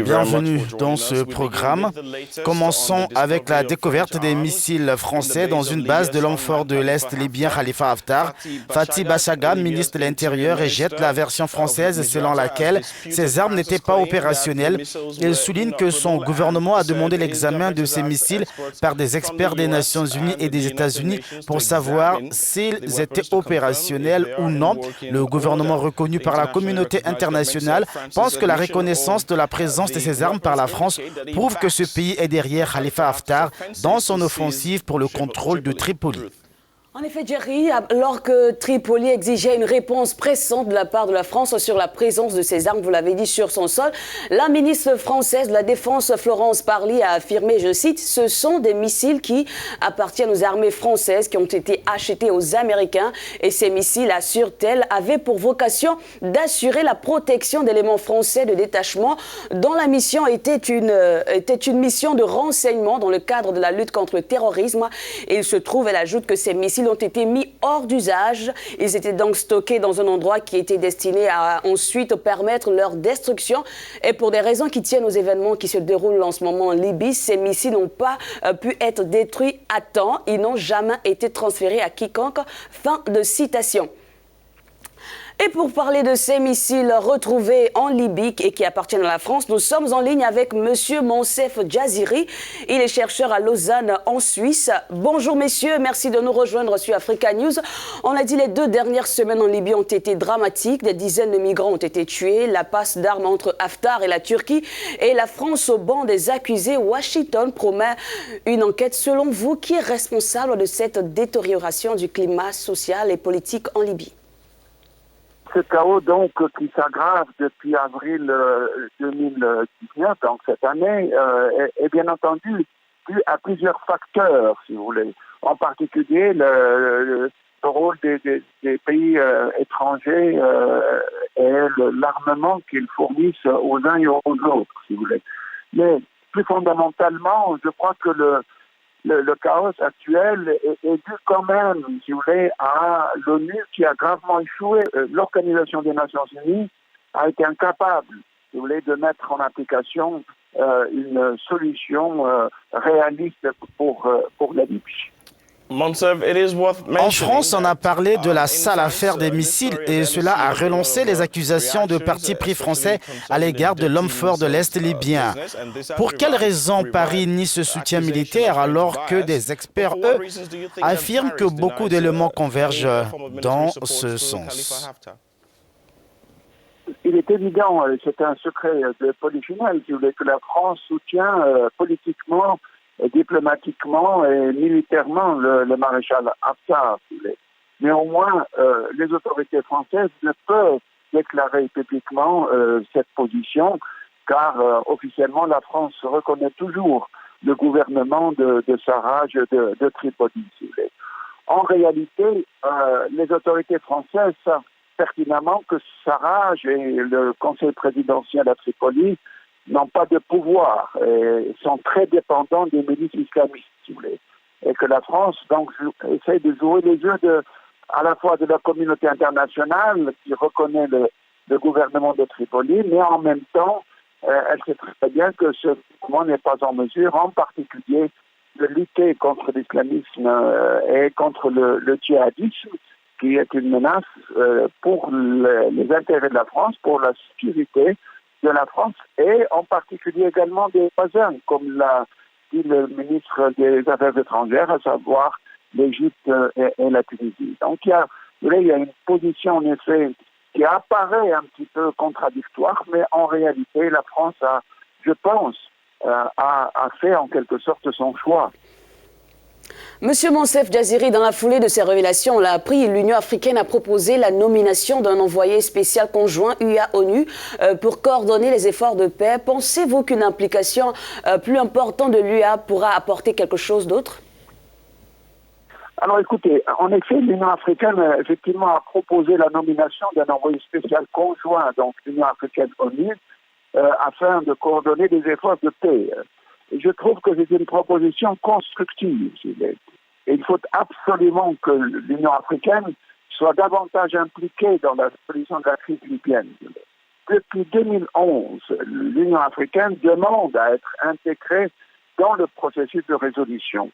Bienvenue dans ce programme. Commençons avec la découverte des missiles français dans une base de l'homme fort de l'Est libyen Khalifa Haftar. Fatih Bachaga, ministre de l'Intérieur, rejette la version française selon laquelle ces armes n'étaient pas opérationnelles. Il souligne que son gouvernement a demandé l'examen de ces missiles par des experts des Nations Unies et des États-Unis pour savoir s'ils étaient opérationnels ou non. Le gouvernement reconnu par la communauté internationale pense que la reconnaissance de la présence de ces armes par la France prouve que ce pays est derrière Khalifa Haftar dans son offensive pour le contrôle de Tripoli. En effet, Jerry, alors que Tripoli exigeait une réponse pressante de la part de la France sur la présence de ces armes, vous l'avez dit, sur son sol, la ministre française de la Défense, Florence Parly, a affirmé, je cite, « Ce sont des missiles qui appartiennent aux armées françaises qui ont été achetés aux Américains et ces missiles, assure-t-elle, avaient pour vocation d'assurer la protection d'éléments français de détachement dont la mission était une mission de renseignement dans le cadre de la lutte contre le terrorisme. Et il se trouve, elle ajoute que ces missiles ont été mis hors d'usage. Ils étaient donc stockés dans un endroit qui était destiné à ensuite permettre leur destruction. Et pour des raisons qui tiennent aux événements qui se déroulent en ce moment en Libye, ces missiles n'ont pas pu être détruits à temps. Ils n'ont jamais été transférés à quiconque. Fin de citation. Et pour parler de ces missiles retrouvés en Libye et qui appartiennent à la France, nous sommes en ligne avec Monsieur Moncef Jaziri. Il est chercheur à Lausanne, en Suisse. Bonjour messieurs, merci de nous rejoindre sur Africa News. On l'a dit, les 2 dernières semaines en Libye ont été dramatiques. Des dizaines de migrants ont été tués. La passe d'armes entre Haftar et la Turquie et la France au banc des accusés. Washington promet une enquête. Selon vous, qui est responsable de cette détérioration du climat social et politique en Libye? Ce chaos donc qui s'aggrave depuis avril 2019, donc cette année, est bien entendu dû à plusieurs facteurs, si vous voulez. En particulier le rôle des pays étrangers et l'armement qu'ils fournissent aux uns et aux autres, si vous voulez. Mais plus fondamentalement, je crois que le chaos actuel est dû quand même, si vous voulez, à l'ONU qui a gravement échoué. L'Organisation des Nations Unies a été incapable, si vous voulez, de mettre en application une solution réaliste pour la Libye. En France, on a parlé de la sale affaire des missiles et cela a relancé les accusations de parti pris français à l'égard de l'homme fort de l'Est libyen. Pour quelles raisons Paris nie ce soutien militaire alors que des experts, eux, affirment que beaucoup d'éléments convergent dans ce sens? Il est évident, c'est un secret de polichinelle, si vous voulez, que la France soutient politiquement, diplomatiquement et militairement le maréchal Haftar. Néanmoins, les autorités françaises ne peuvent déclarer publiquement cette position car officiellement la France reconnaît toujours le gouvernement de Sarraj de Tripoli. En réalité, les autorités françaises savent pertinemment que Sarraj et le conseil présidentiel à Tripoli n'ont pas de pouvoir et sont très dépendants des milices islamistes, si vous voulez. Et que la France, donc, essaie de jouer les jeux à la fois de la communauté internationale qui reconnaît le gouvernement de Tripoli, mais en même temps, elle sait très bien que ce mouvement n'est pas en mesure, en particulier, de lutter contre l'islamisme et contre le djihadisme, qui est une menace pour les intérêts de la France, pour la sécurité de la France et en particulier également des voisins, comme l'a dit le ministre des Affaires étrangères, à savoir l'Égypte et la Tunisie. Donc il y a une position en effet qui apparaît un petit peu contradictoire, mais en réalité la France a, je pense, a fait en quelque sorte son choix. Monsieur Moncef Jaziri, dans la foulée de ces révélations, on l'a appris, l'Union africaine a proposé la nomination d'un envoyé spécial conjoint UA-ONU pour coordonner les efforts de paix. Pensez-vous qu'une implication plus importante de l'UA pourra apporter quelque chose d'autre? Alors écoutez, en effet, l'Union africaine effectivement a proposé la nomination d'un envoyé spécial conjoint, donc l'Union africaine-ONU, afin de coordonner les efforts de paix. Et je trouve que c'est une proposition constructive. Et il faut absolument que l'Union africaine soit davantage impliquée dans la solution de la crise libyenne. depuis 2011, l'Union africaine demande à être intégrée dans le processus de résolution.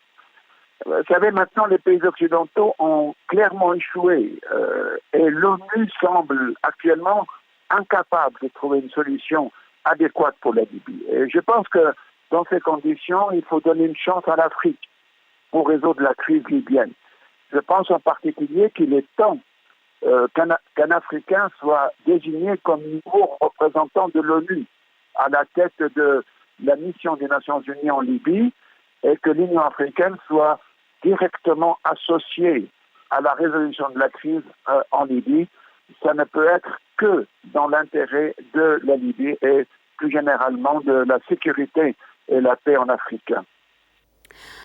Vous savez, maintenant, les pays occidentaux ont clairement échoué et l'ONU semble actuellement incapable de trouver une solution adéquate pour la Libye. Et je pense que dans ces conditions, il faut donner une chance à l'Afrique pour résoudre la crise libyenne. Je pense en particulier qu'il est temps qu'un Africain soit désigné comme nouveau représentant de l'ONU à la tête de la mission des Nations Unies en Libye et que l'Union africaine soit directement associée à la résolution de la crise en Libye. Ça ne peut être que dans l'intérêt de la Libye et plus généralement de la sécurité et la paix en Afrique.